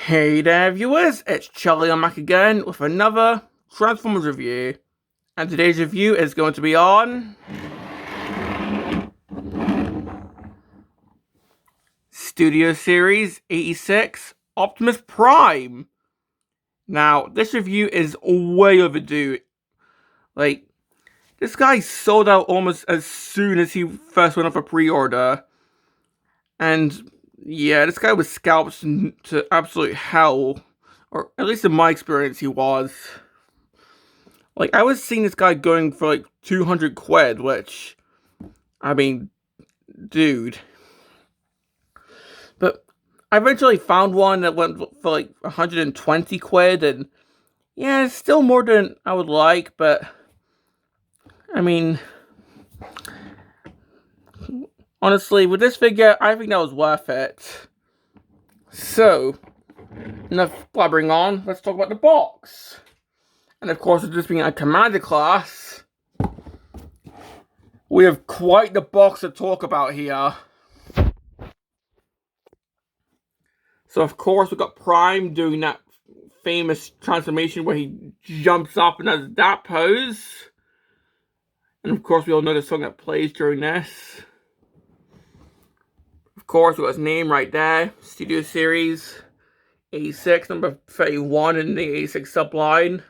Hey there viewers, it's Charlie. I'm back again with another Transformers review. And today's review is going to be on Studio Series 86 Optimus Prime. Now, this review is way overdue. Like, this guy sold out almost as soon as he first went up for pre-order. And yeah, this guy was scalped to absolute hell. Or at least in my experience, he was. Like, I was seeing this guy going for like 200 quid, which, I mean, dude. But I eventually found one that went for like 120 quid, and yeah, it's still more than I would like, but I mean, honestly, with this figure, I think that was worth it. So, enough blabbering on, let's talk about the box. And of course, with this being a Commander class, we have quite the box to talk about here. So of course, we've got Prime doing that famous transformation where he jumps up and does that pose. And of course, we all know the song that plays during this. Of course, we've got his name right there. Studio Series 86, number 31 in the 86 subline.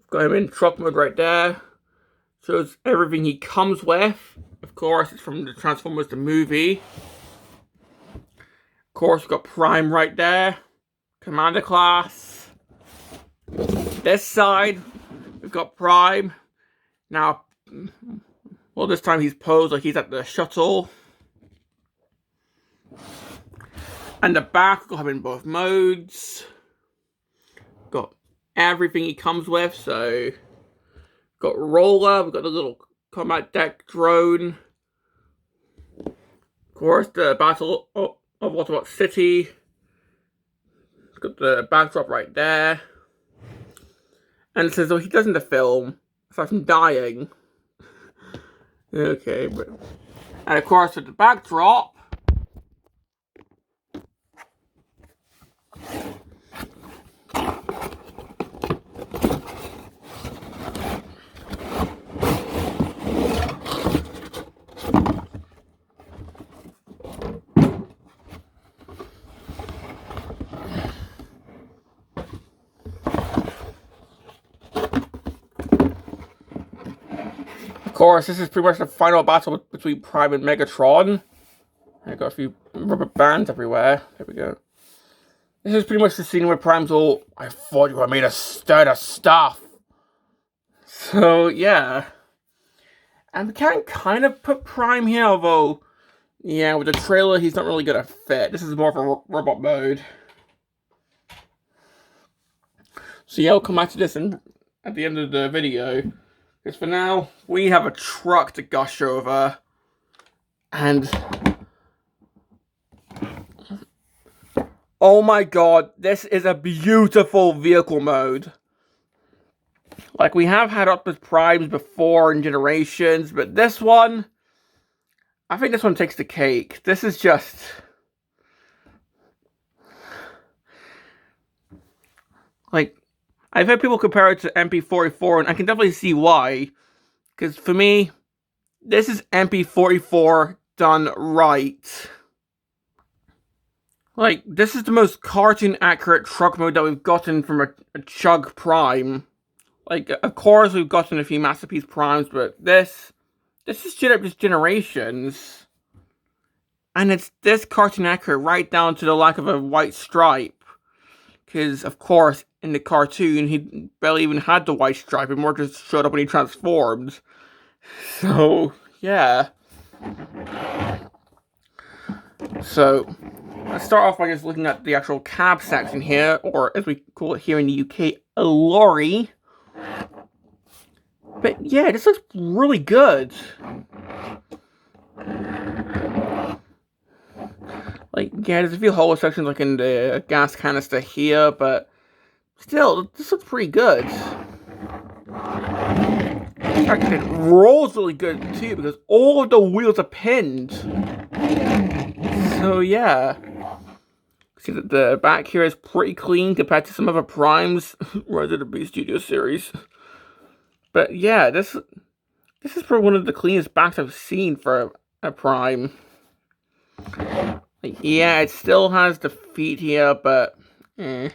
Got him in truck mode right there. Shows everything he comes with. Of course, it's from the Transformers the movie. Of course, we've got Prime right there. Commander class. This side, we've got Prime. Now, well, this time he's posed like he's at the shuttle. And the back, we've got him in both modes. Got everything he comes with, so got roller, we've got the little combat deck drone. Of course, the Battle of Autobot City. Got the backdrop right there. And it says, oh, he does in the film, aside from dying. Okay, but... And of course, with the backdrop, of course, this is pretty much the final battle between Prime and Megatron. I got a few rubber bands everywhere. There we go. This is pretty much the scene where Prime's all, I thought you were made of sturdy stuff. So, yeah. And we can kind of put Prime here, although, yeah, with the trailer, he's not really going to fit. This is more of a robot mode. So, yeah, I'll come back to this at the end of the video. Because for now, we have a truck to gush over. And... oh my god, this is a beautiful vehicle mode. Like, we have had Optimus Primes before in generations, but this one, I think this one takes the cake. This is just... like, I've heard people compare it to MP44, and I can definitely see why. Because for me, this is MP44 done right. Like, this is the most cartoon-accurate truck mode that we've gotten from a Chug Prime. Like, of course we've gotten a few Masterpiece Primes, but this is straight up just generations. And it's this cartoon-accurate right down to the lack of a white stripe. Because, of course, in the cartoon, he barely even had the white stripe. It more just showed up when he transformed. So, yeah. So, let's start off by just looking at the actual cab section here, or as we call it here in the UK, a lorry. But yeah, this looks really good. Like, yeah, there's a few hollow sections like in the gas canister here, but still, this looks pretty good. In fact, it rolls really good too, because all of the wheels are pinned. So yeah. See that the back here is pretty clean compared to some other Primes rather than B Studio series. But yeah, this is probably one of the cleanest backs I've seen for a Prime. Like, yeah, it still has the feet here, but eh.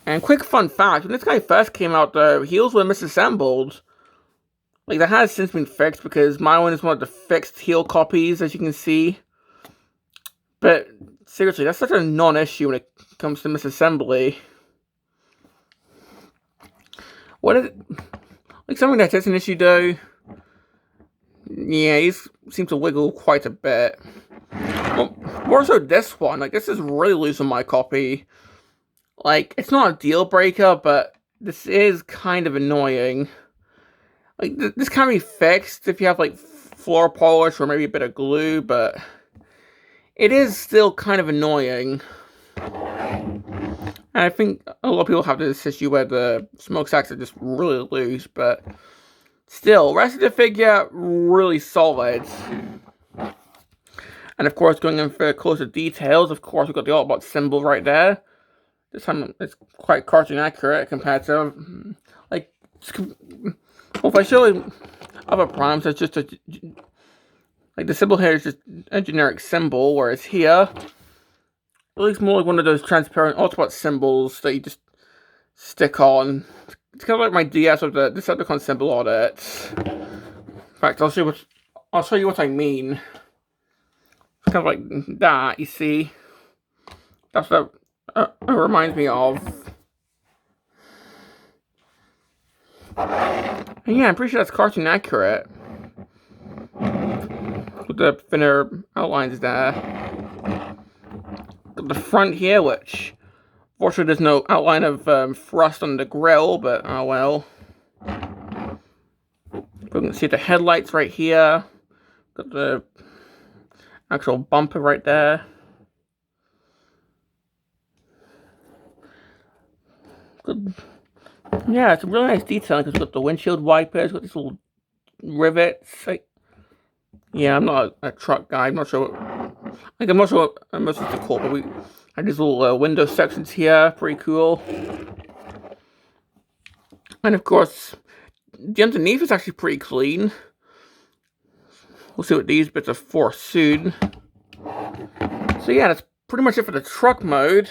And quick fun fact, when this guy first came out, the heels were misassembled. Like, that has since been fixed because my one is one of the fixed heel copies, as you can see. But seriously, that's such a non-issue when it comes to misassembly. What is it? Like, something that is an issue, though. Yeah, he seems to wiggle quite a bit. Well, more so this one. Like, this is really loose on my copy. Like, it's not a deal breaker, but this is kind of annoying. Like, this can be fixed if you have, like, floor polish or maybe a bit of glue, but it is still kind of annoying. And I think a lot of people have this issue where the smokestacks are just really loose, but still, rest of the figure, really solid. And of course, going in for closer details, of course, we've got the Autobot symbol right there. This time, it's quite cartoon accurate compared to, like, well, if I show you other Primes, it's just a, like, the symbol here is just a generic symbol, whereas here, it looks more like one of those transparent Autobot symbols that you just stick on. It's kind of like my DS with the Decepticon symbol on it. In fact, I'll show you what I mean. It's kind of like that, you see. That's what it reminds me of. And yeah, I'm pretty sure that's cartoon accurate. With the thinner outlines there. The front here, which fortunately there's no outline of thrust on the grill, but oh well. We can see the headlights right here. Got the actual bumper right there. Good. Yeah, it's a really nice detailing because we've got the windshield wipers, got these little rivets. Like, yeah, I'm not a truck guy. I'm not sure. I'm not sure what most of it's called, but we have these little window sections here. Pretty cool. And of course, the underneath is actually pretty clean. We'll see what these bits are for soon. So yeah, that's pretty much it for the truck mode.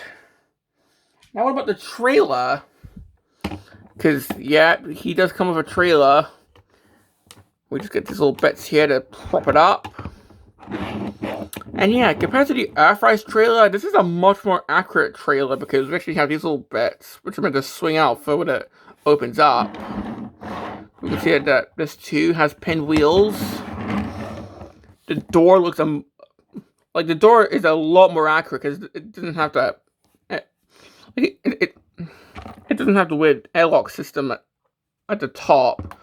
Now what about the trailer? Because, yeah, he does come with a trailer. We just get these little bits here to prop it up. And yeah, compared to the Earthrise trailer, this is a much more accurate trailer because we actually have these little bits, which are meant to swing out for when it opens up. We can see that this too has pinwheels. The door looks, like, the door is a lot more accurate because it doesn't have that, it doesn't have the weird airlock system at the top.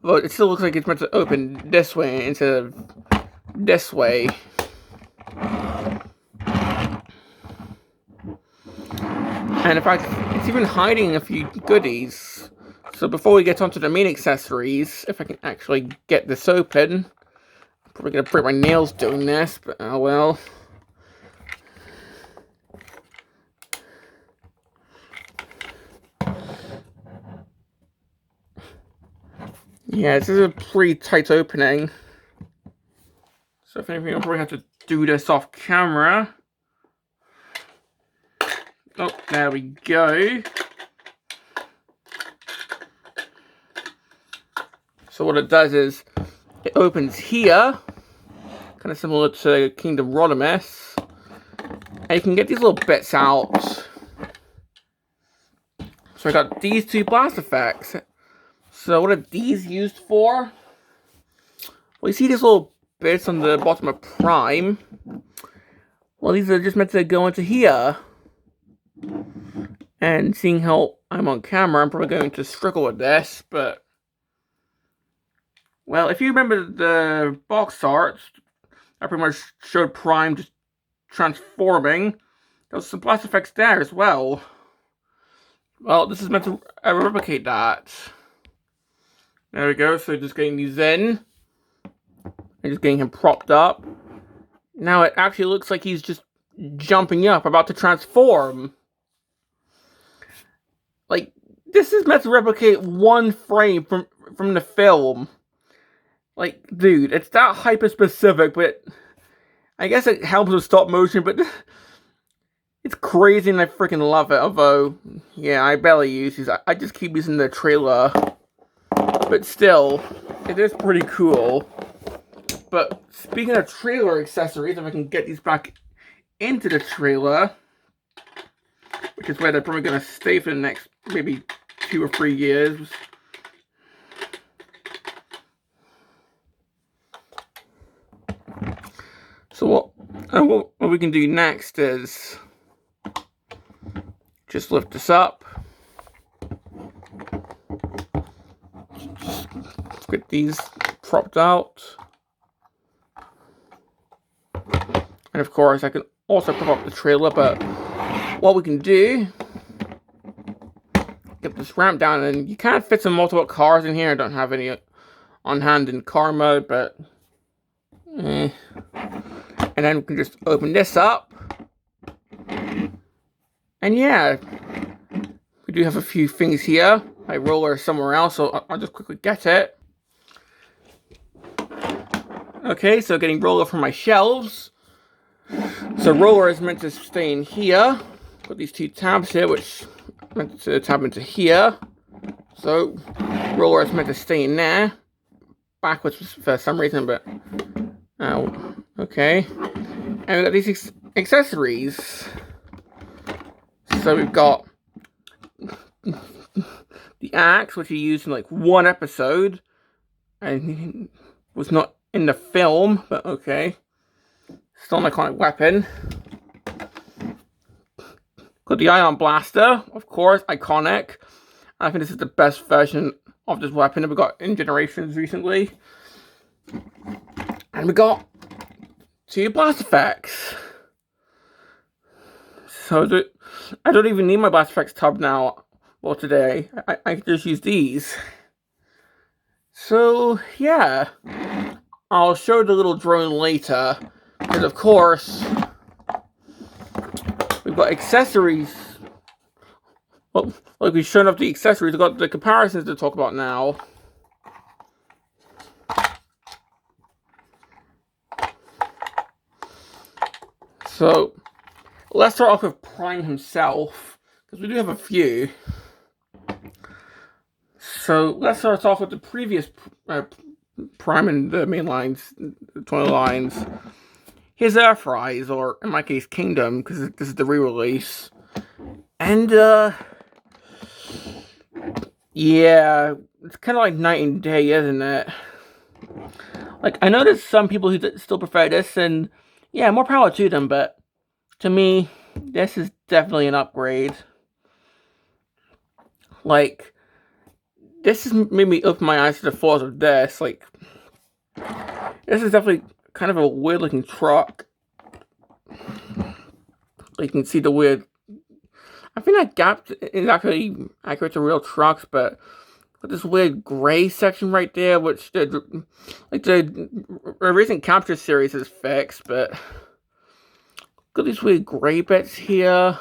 But it still looks like it's meant to open this way instead of this way. And in fact, it's even hiding a few goodies. So before we get onto the main accessories, if I can actually get this open, I'm probably going to break my nails doing this, but oh well. Yeah, this is a pretty tight opening. So if anything, I'll probably have to do this off camera. Oh, there we go. So what it does is, it opens here, kind of similar to Kingdom Rodimus, and you can get these little bits out. So I got these two blast effects. So what are these used for? Well, you see these little bits on the bottom of Prime. Well, these are just meant to go into here. And seeing how I'm on camera, I'm probably going to struggle with this, but... Well, if you remember the box art, I pretty much showed Prime just transforming. There's some blast effects there as well. Well, this is meant to replicate that. There we go, so just getting these in. And just getting him propped up. Now it actually looks like he's just jumping up, about to transform. Like, this is meant to replicate one frame from the film. Like, dude, it's that hyper-specific, but I guess it helps with stop motion, but it's crazy and I freaking love it. Although, yeah, I barely use these. I just keep using the trailer. But still, it is pretty cool. But speaking of trailer accessories, if I can get these back into the trailer, which is where they're probably going to stay for the next maybe 2 or 3 years. So what we can do next is just lift this up. Just get these propped out. And of course I can also prop up the trailer, but what we can do, get this ramp down, and you can't fit some multiple cars in here. I don't have any on hand in car mode, but and then we can just open this up, and yeah, we do have a few things here. My roller is somewhere else, so I'll just quickly get it. Okay, so getting roller from my shelves. So roller is meant to stay in here. Got these 2 tabs here, which are meant to tab into here. So roller is meant to stay in there. Backwards for some reason, but oh, okay. And we've got these accessories. So we've got the axe, which you used in like 1 episode, and was not in the film, but okay. Still an iconic weapon. Got the ion blaster, of course, iconic. I think this is the best version of this weapon that we got in Generations recently. And we got 2 blast effects. So I don't even need my blast effects tub now. Well, today I can just use these. So yeah, I'll show the little drone later, because of course we've got accessories. Well, like we've shown off the accessories, we've got the comparisons to talk about now. So let's start off with Prime himself, because we do have a few. So let's start off with the previous Prime in the main lines, the 20 lines. His Earthrise, or in my case, Kingdom, because this is the re-release. And, yeah, it's kind of like night and day, isn't it? Like, I know there's some people who still prefer this, and yeah, more power to them, but to me, this is definitely an upgrade. Like, this has made me open my eyes to the flaws of this. Like, this is definitely kind of a weird looking truck. You can see the weird, I think that gap is actually accurate to real trucks, but this weird gray section right there, which the recent Capture series has fixed, but got these weird gray bits here,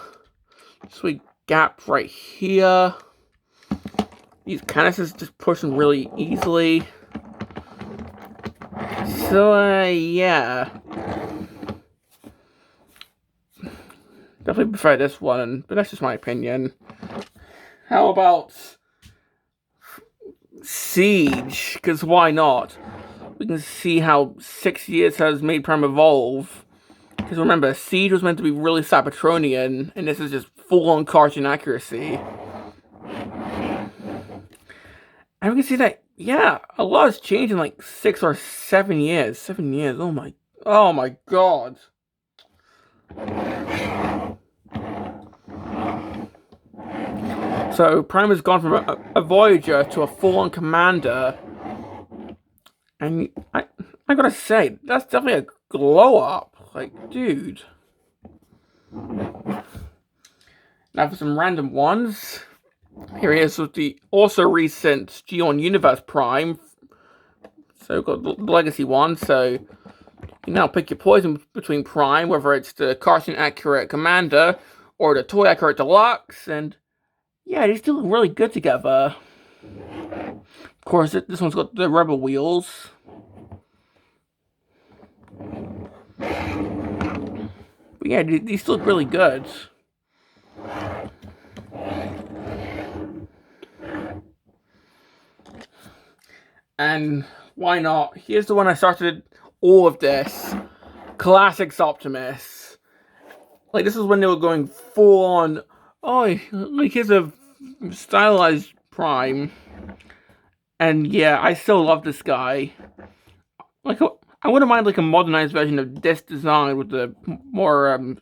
this weird gap right here. These canisters just pushing really easily. So, yeah. Definitely prefer this one, but that's just my opinion. How about Siege? Because why not? We can see how 6 years has made Prime evolve. Because remember, Siege was meant to be really Cybertronian, and this is just full-on cartoon accuracy. And we can see that, yeah, a lot has changed in like 6 or 7 years. 7 years, oh my god. So, Prime has gone from a Voyager to a full-on Commander. And I gotta say, that's definitely a glow-up. Like, dude. Now for some random ones. Here he is with the also recent G1 Universe Prime. So we've got the legacy one. So You now pick your poison between Prime, whether it's the cartoon accurate Commander or the toy accurate Deluxe, and yeah, they still look really good together. Of course, this one's got the Rebel wheels. But yeah, these still look really good. And why not? Here's the one I started all of this. Classics Optimus. Like, this is when they were going full on, oh, like, here's a stylized Prime. And yeah, I still love this guy. Like, I wouldn't mind like a modernized version of this design with the more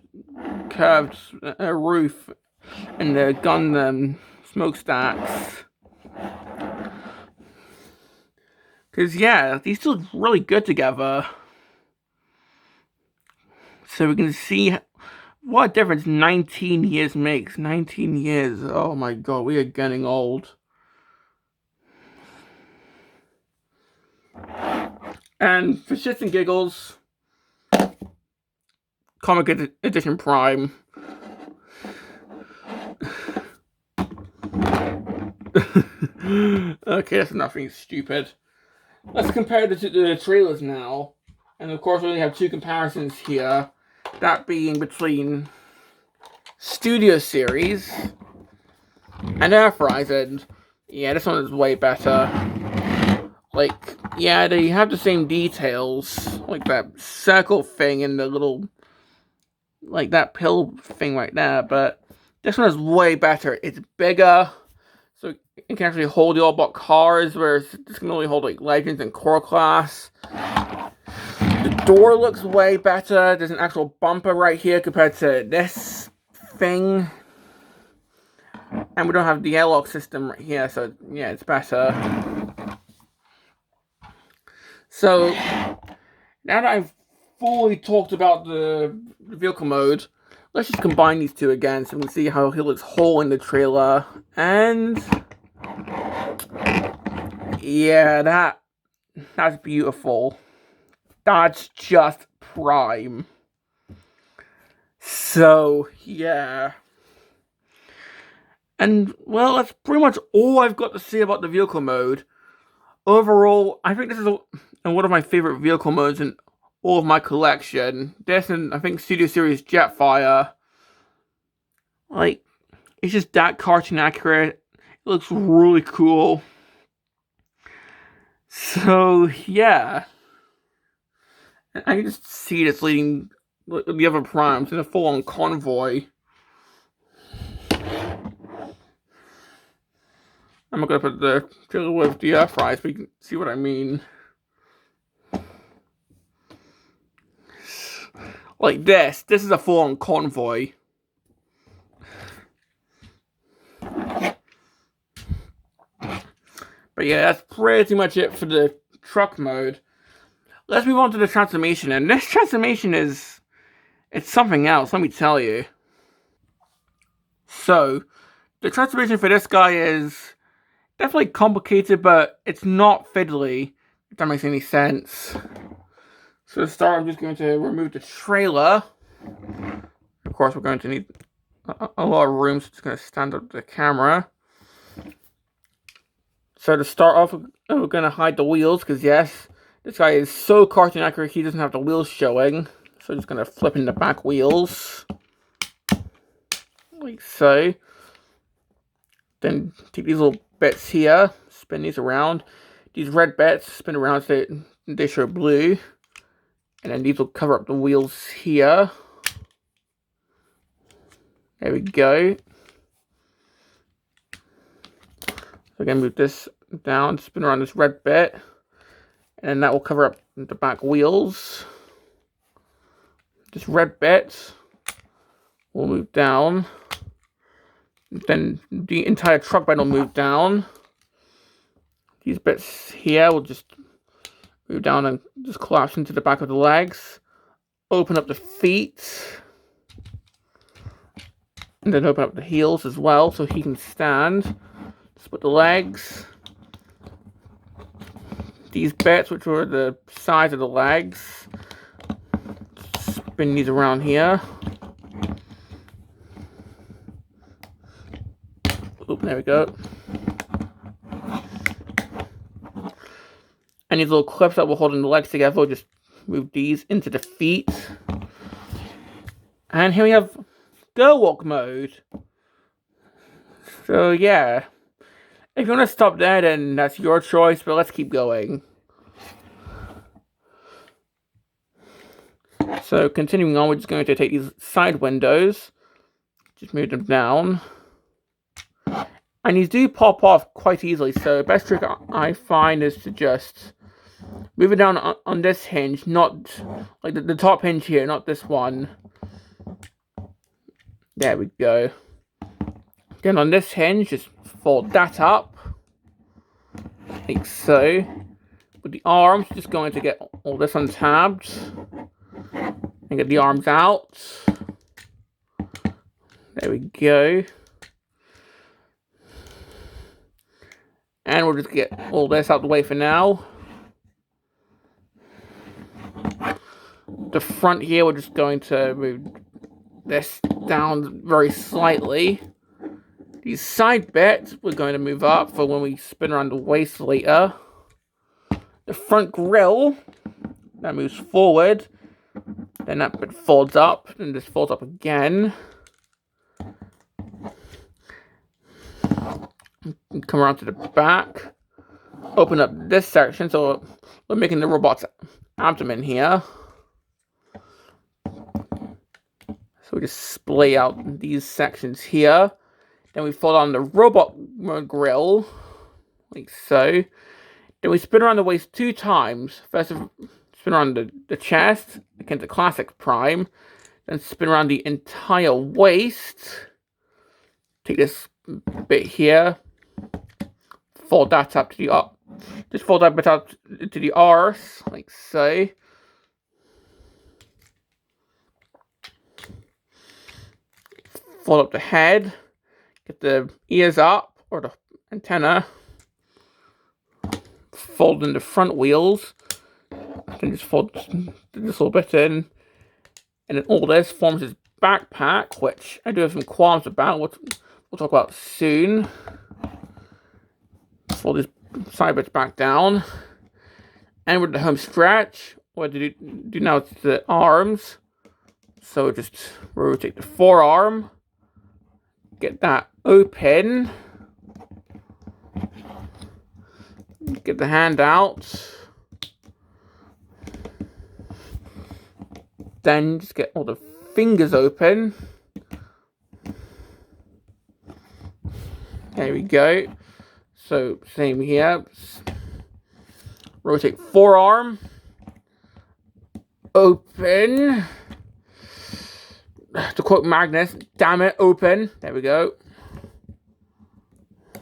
curved roof and the gun smokestacks. Because yeah, these two look really good together. So we can see what difference 19 years makes. 19 years. Oh my god, we are getting old. And for shits and giggles, Comic Edition Prime. Okay, that's nothing stupid. Let's compare the trailers now. And of course, we only have two comparisons here. That being between Studio Series and Earthrise. And yeah, this one is way better. Like, yeah, they have the same details. Like that circle thing and the little, like that pill thing right there. But this one is way better. It's bigger. So it can actually hold the all-block cars, whereas this can only hold like Legends and Core Class. The door looks way better. There's an actual bumper right here compared to this thing. And we don't have the airlock system right here, so yeah, it's better. So, now that I've fully talked about the vehicle mode, let's just combine these two again so we can see how he looks whole in the trailer. And yeah, that's beautiful. That's just Prime. So yeah. And well, that's pretty much all I've got to say about the vehicle mode. Overall, I think this is one of my favorite vehicle modes in all of my collection. This and I think Studio Series Jetfire. Like, it's just that cartoon accurate. It looks really cool. So, yeah. I can just see this leading the other primes in a full-on convoy. I'm not gonna put the trailer with the Earthrise, but you can see what I mean. Like this is a full-on convoy. But yeah, that's pretty much it for the truck mode. Let's move on to the transformation, and this transformation it's something else, let me tell you. So, the transformation for this guy is definitely complicated, but it's not fiddly, if that makes any sense. So to start, I'm just going to remove the trailer. Of course, we're going to need a lot of room, so I'm just going to stand up the camera. So to start off, we're going to hide the wheels, because yes, this guy is so cartoon accurate, he doesn't have the wheels showing. So I'm just going to flip in the back wheels. Like so. Then take these little bits here, spin these around. These red bits spin around so they show blue. And then these will cover up the wheels here. There we go. So I'm going to move this down, spin around this red bit. And then that will cover up the back wheels. This red bit will move down. Then the entire truck bed will move down. These bits here will just move down and just collapse into the back of the legs. Open up the feet. And then open up the heels as well so he can stand. Split the legs. These bits, which were the size of the legs, spin these around here. Oop, there we go. And these little clips that will hold the legs together, we'll just move these into the feet. And here we have go walk mode. So yeah, if you want to stop there, then that's your choice, but let's keep going. So continuing on, we're just going to take these side windows, just move them down. And these do pop off quite easily, so the best trick I find is to just move it down on this hinge, not like the top hinge here, not this one. There we go. Then on this hinge, just fold that up, like so. With the arms, just going to get all this untabbed and get the arms out. There we go. And we'll just get all this out the way for now. The front here, we're just going to move this down very slightly. These side bits, we're going to move up for when we spin around the waist later. The front grille, that moves forward. Then that bit folds up, and this folds up again. Come around to the back. Open up this section, so we're making the robot's abdomen here. So we just splay out these sections here. Then we fold on the robot grill, like so. Then we spin around the waist 2 times. First, spin around the chest, akin to classic Prime. Then spin around the entire waist. Take this bit here. Fold that up to the just fold that bit up to the arse, like so. Fold up the head. Get the ears up, or the antenna. Fold in the front wheels. Then just fold this little bit in. And then all this forms this backpack, which I do have some qualms about. We'll talk about soon. Fold these side bits back down. And with the home stretch, what to do now is the arms. So just rotate the forearm. Get that open. Get the hand out. Then just get all the fingers open. There we go. So same here. Rotate forearm. Open. To quote Magnus, damn it, open. There we go.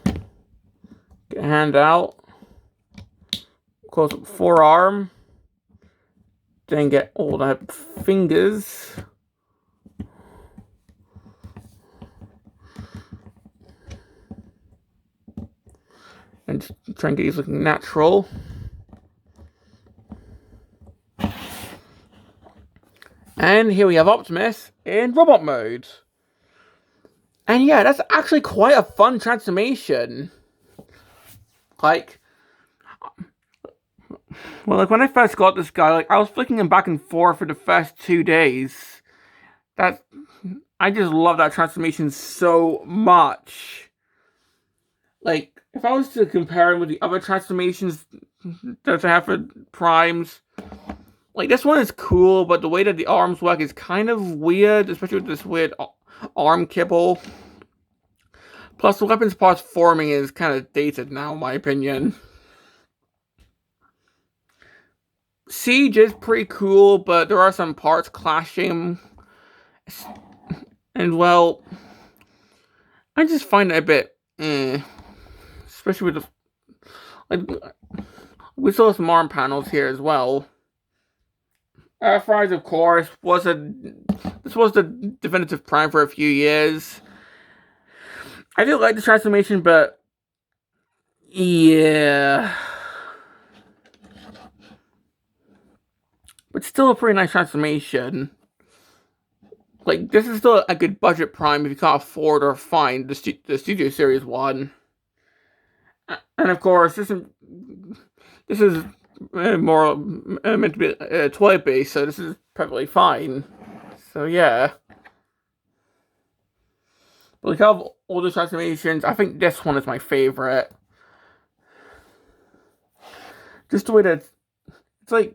Get a hand out. Close up forearm. Then get all the fingers. And just try and get these looking natural. And here we have Optimus in robot mode. And yeah, that's actually quite a fun transformation. Like, well, like when I first got this guy, like I was flicking him back and forth for the first 2 days. I just love that transformation so much. Like, if I was to compare him with the other transformations that I have for Primes, like, this one is cool, but the way that the arms work is kind of weird, especially with this weird arm kibble. Plus, the weapons parts forming is kind of dated now, in my opinion. Siege is pretty cool, but there are some parts clashing. And, well, I just find it a bit, especially with the, like, we saw some arm panels here as well. Earthrise, of course, this was the definitive Prime for a few years. I do like the transformation, but yeah, but still a pretty nice transformation. Like, this is still a good budget Prime if you can't afford or find the Studio Series one. And of course, this is more meant to be toy based, so this is perfectly fine. So yeah. But like out of all the transformations, I think this one is my favorite. Just the way that it's like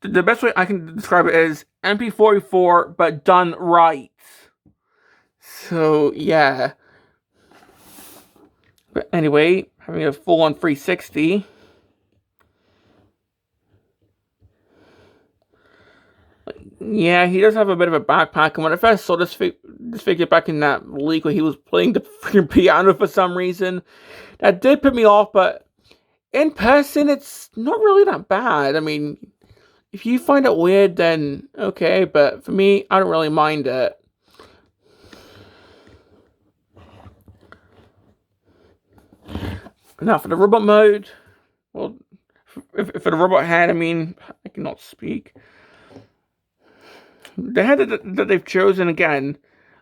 the best way I can describe it is MP44, but done right. So yeah. But anyway, having a full-on 360. Yeah, he does have a bit of a backpack, and when I first saw this figure back in that leak where he was playing the freaking piano for some reason, that did put me off, but in person, it's not really that bad. I mean, if you find it weird, then okay, but for me, I don't really mind it. Now, for the robot mode, well, for the robot head, I mean, I cannot speak. The head that they've chosen, again,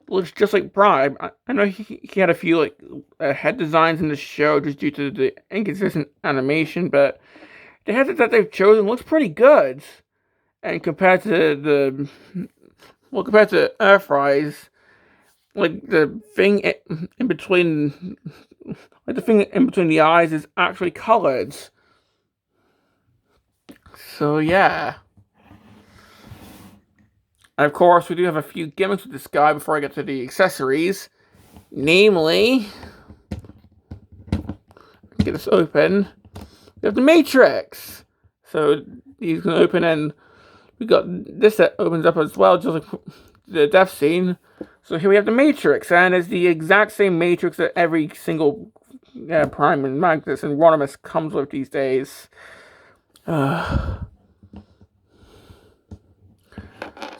looks just like Prime. I know he had a few, like, head designs in the show just due to the inconsistent animation, but the head that they've chosen looks pretty good. And compared to Earthrise, like, the thing in between, like, the thing in between the eyes is actually colored. So, yeah. And of course, we do have a few gimmicks with this guy before I get to the accessories. Namely, get this open. We have the Matrix. So these can open, and we got this that opens up as well, just like the death scene. So here we have the Matrix, and it's the exact same Matrix that every single Prime and Magnus and Rodimus comes with these days.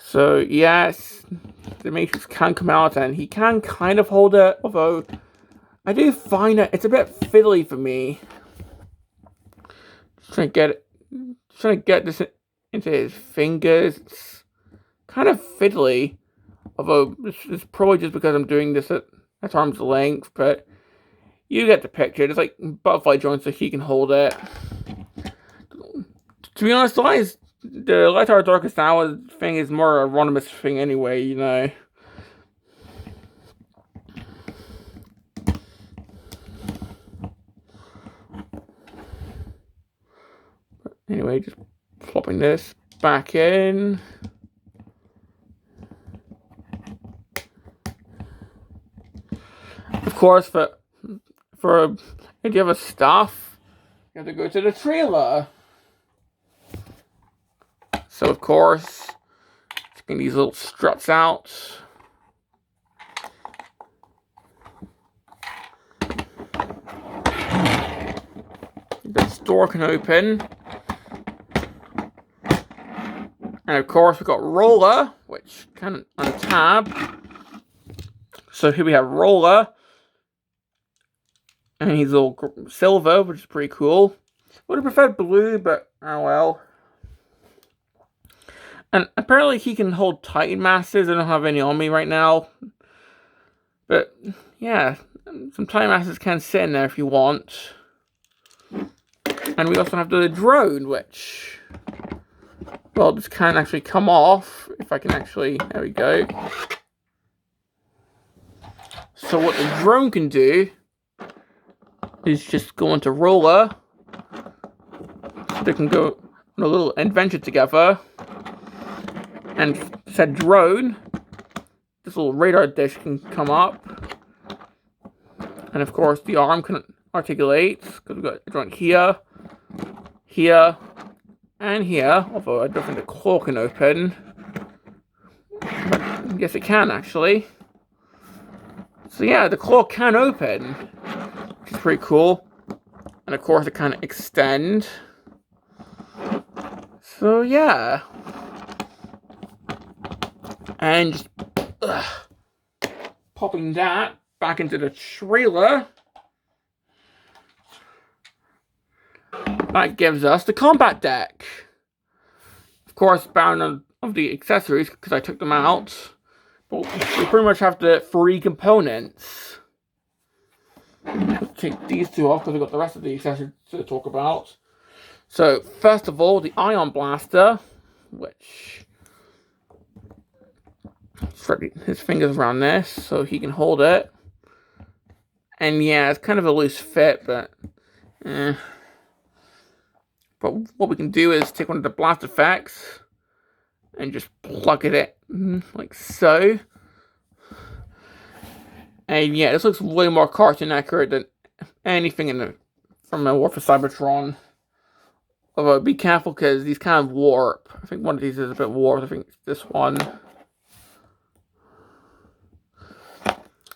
So yes, the Matrix can come out, and he can kind of hold it, although I do find that it's a bit fiddly for me. Trying to get this into his fingers. It's kind of fiddly, although it's probably just because I'm doing this at arm's length, but you get the picture. It's like butterfly joints so he can hold it. To be honest, the Light Tower Darkest Hour thing is more a Rodimus thing anyway, you know. But anyway, just plopping this back in. Of course, for if you have a stuff, you have to go to the trailer. So of course, taking these little struts out. This door can open. And of course we've got Roller, which can untab. So here we have Roller. And he's all silver, which is pretty cool. Would have preferred blue, but oh well. And apparently he can hold Titan Masters. I don't have any on me right now. But, yeah. Some Titan Masters can sit in there if you want. And we also have the drone, which... well, this can actually come off. If I can actually... there we go. So what the drone can do... is just go into Roller. So they can go on a little adventure together. And said drone, this little radar dish can come up. And of course the arm can articulate, because we've got a joint here, here, and here. Although I don't think the claw can open. But yes, it can actually. So yeah, the claw can open, which is pretty cool. And of course it can extend. So yeah. And just popping that back into the trailer. That gives us the combat deck. Of course, bound on of the accessories because I took them out. But we pretty much have the 3 components. Let's take these 2 off because we've got the rest of the accessories to talk about. So, first of all, the Ion Blaster, which his fingers around this so he can hold it. And yeah, it's kind of a loose fit, but But what we can do is take one of the blast effects and just plug it in like so. And yeah, this looks way more cartoon accurate than anything from the War for Cybertron. Although be careful because these kind of warp. I think one of these is a bit warped. I think it's this one.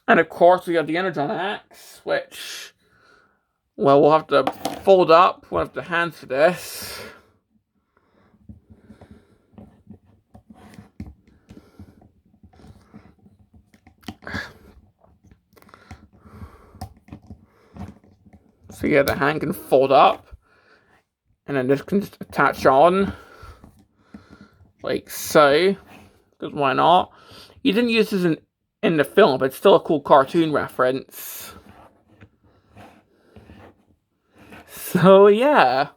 And of course we have the Energon Axe, which, well, we'll have to fold up one of the hands for this. So yeah, the hand can fold up, and then this can just attach on, like so, because why not? You didn't use this in the film, but it's still a cool cartoon reference. So yeah.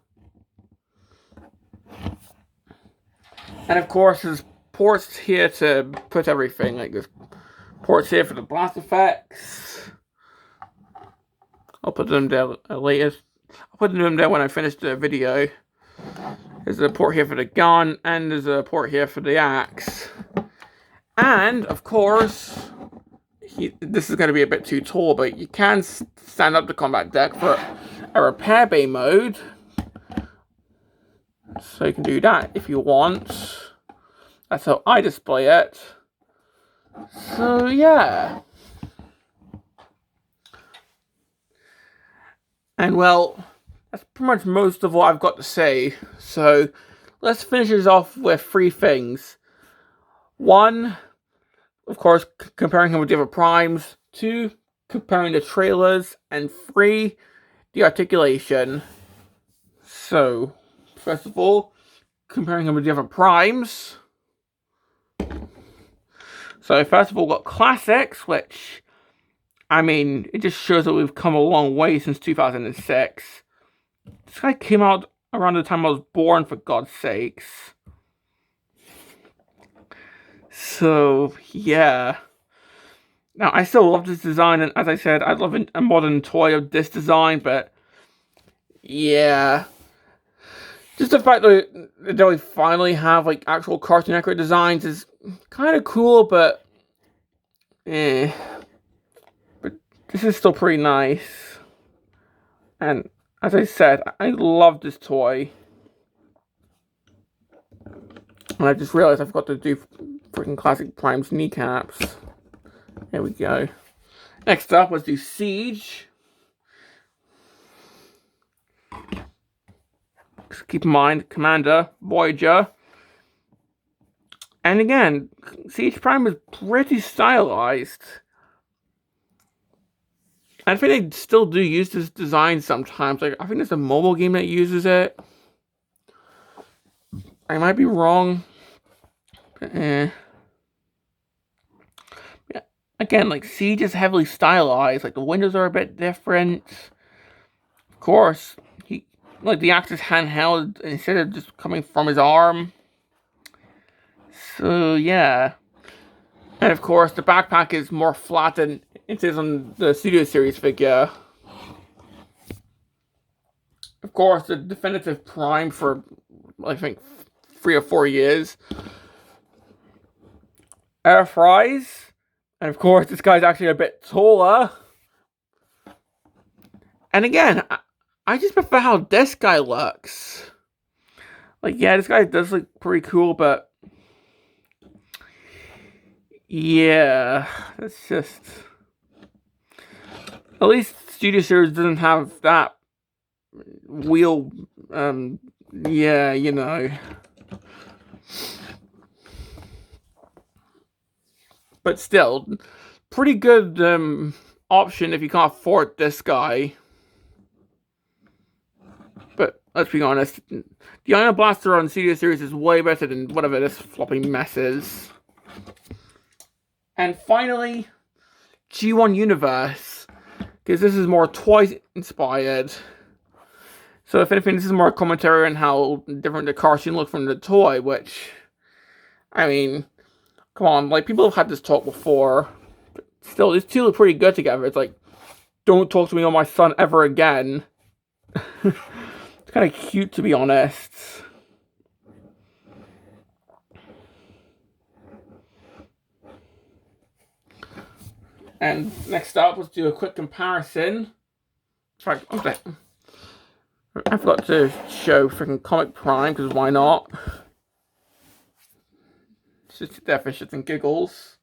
And of course there's ports here to put everything, like there's ports here for the blast effects. I'll put them there later. I'll put them there when I finish the video. There's a port here for the gun, and there's a port here for the axe. And, of course, this is going to be a bit too tall, but you can stand up the combat deck for a repair bay mode. So you can do that if you want. That's how I display it. So, yeah. And well, that's pretty much most of what I've got to say. So, let's finish this off with 3 things. 1, of course, comparing him with the other primes. 2, comparing the trailers. And 3, the articulation. So, first of all, comparing him with the other primes. So, first of all, we've got Classics, which, I mean, it just shows that we've come a long way since 2006. This guy came out around the time I was born, for God's sakes. So, yeah. Now, I still love this design, and as I said, I'd love a modern toy of this design, but yeah. Just the fact that we finally have, like, actual cartoon accurate designs is kind of cool, but But this is still pretty nice. And as I said, I love this toy. And I just realized I forgot to do freaking Classic Prime's kneecaps. There we go. Next up, let's do Siege. Just keep in mind, Commander, Voyager. And again, Siege Prime is pretty stylized. I think they still do use this design sometimes. Like, I think there's a mobile game that uses it. I might be wrong. But, yeah. Again, like, Siege is heavily stylized. Like, the windows are a bit different. Of course, the axe is handheld instead of just coming from his arm. So, yeah. And of course, the backpack is more flat than it is on the Studio Series figure. Of course, the definitive Prime for, I think, 3 or 4 years. Air fries. And of course, this guy's actually a bit taller. And again, I just prefer how this guy looks. Like, yeah, this guy does look pretty cool, but yeah, it's just, at least Studio Series doesn't have that wheel, yeah, you know. But still, pretty good option if you can't afford this guy. But let's be honest, the Iron Blaster on Studio Series is way better than whatever this floppy mess is. And finally, G1 Universe, because this is more toy inspired. So if anything, this is more commentary on how different the cartoon looks from the toy, which, I mean, come on, like, people have had this talk before. But still, these two look pretty good together. It's like, don't talk to me on my son ever again. It's kind of cute, to be honest. And next up, let's do a quick comparison. Sorry, I forgot to show freaking Comic Prime, because why not? Just there for shits and giggles.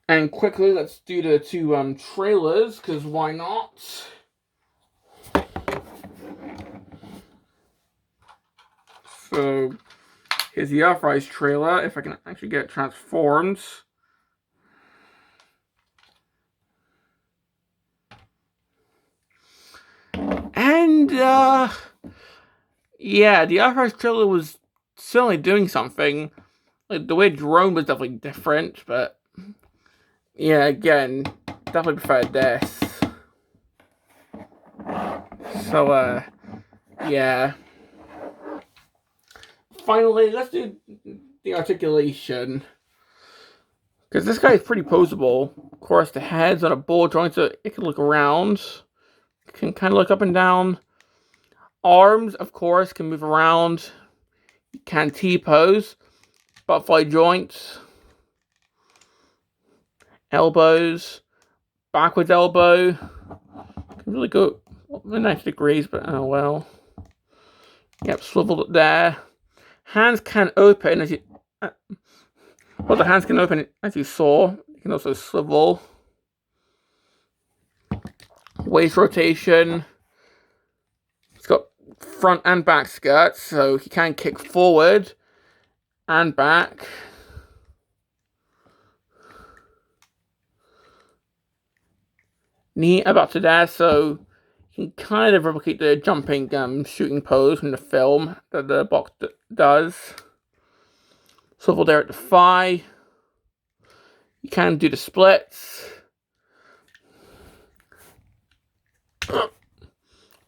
And quickly, let's do the two trailers, because why not? So, here's the Earthrise trailer, if I can actually get it transformed. And, yeah, the Earthrise trailer was certainly doing something. Like, the way drone was definitely different, but yeah, again, definitely preferred this. So, yeah. Finally, let's do the articulation. Because this guy is pretty posable. Of course, the head's on a ball joint, so it can look around. It can kind of look up and down. Arms, of course, can move around. You can T-pose. Butterfly joints. Elbows. Backwards elbow. Can really go 90 degrees, but oh well. Yep, swiveled there. Hands can open, as you... well, the hands can open, as you saw. You can also swivel. Waist rotation. It's got front and back skirts, so he can kick forward and back. Knee about to there, so you can kind of replicate the jumping shooting pose from the film that the box does. Swivel there at the thigh. You can do the splits.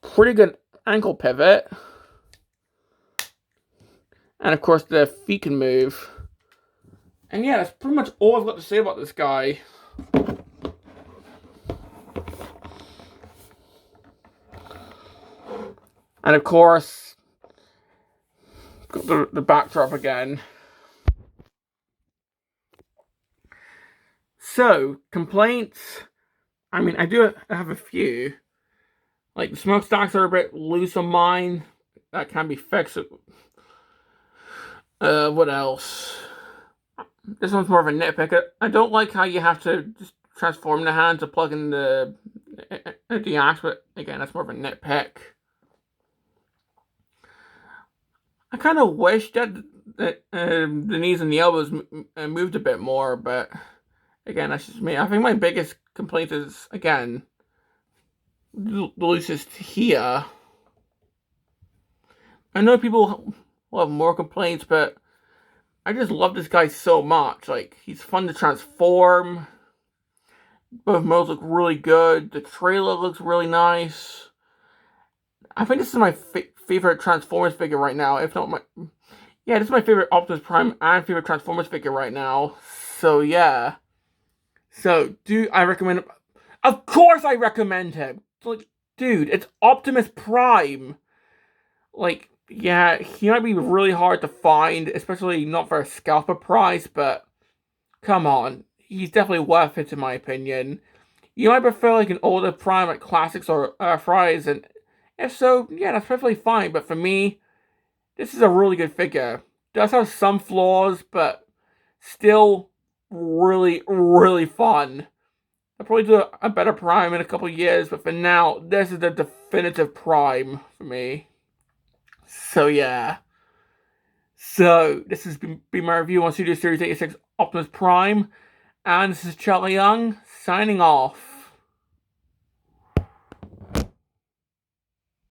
Pretty good ankle pivot. And of course the feet can move. And yeah, that's pretty much all I've got to say about this guy. And of course, got the backdrop again. So, complaints. I mean, I do have a few. Like, the smokestacks are a bit loose on mine. That can be fixed. What else? This one's more of a nitpick. I don't like how you have to just transform the hand to plug in the axe, but again, that's more of a nitpick. I kind of wish that the knees and the elbows moved a bit more, but again, that's just me. I think my biggest complaint is, again, the loosest here. I know people will have more complaints, but I just love this guy so much. Like, he's fun to transform. Both modes look really good. The trailer looks really nice. I think this is my favorite Transformers figure right now. If not my... yeah, this is my favorite Optimus Prime and favorite Transformers figure right now. So, yeah. So, I recommend... of course I recommend him! Like, dude, it's Optimus Prime! Like, yeah, he might be really hard to find, especially not for a scalper price, but... come on. He's definitely worth it, in my opinion. You might prefer, like, an older Prime, like Classics or Earthrise, and... if so, yeah, that's perfectly fine, but for me, this is a really good figure. It does have some flaws, but still really, really fun. I'll probably do a better Prime in a couple years, but for now, this is the definitive Prime for me. So, yeah. So, this has been my review on Studio Series 86 Optimus Prime, and this is Charlie Young, signing off.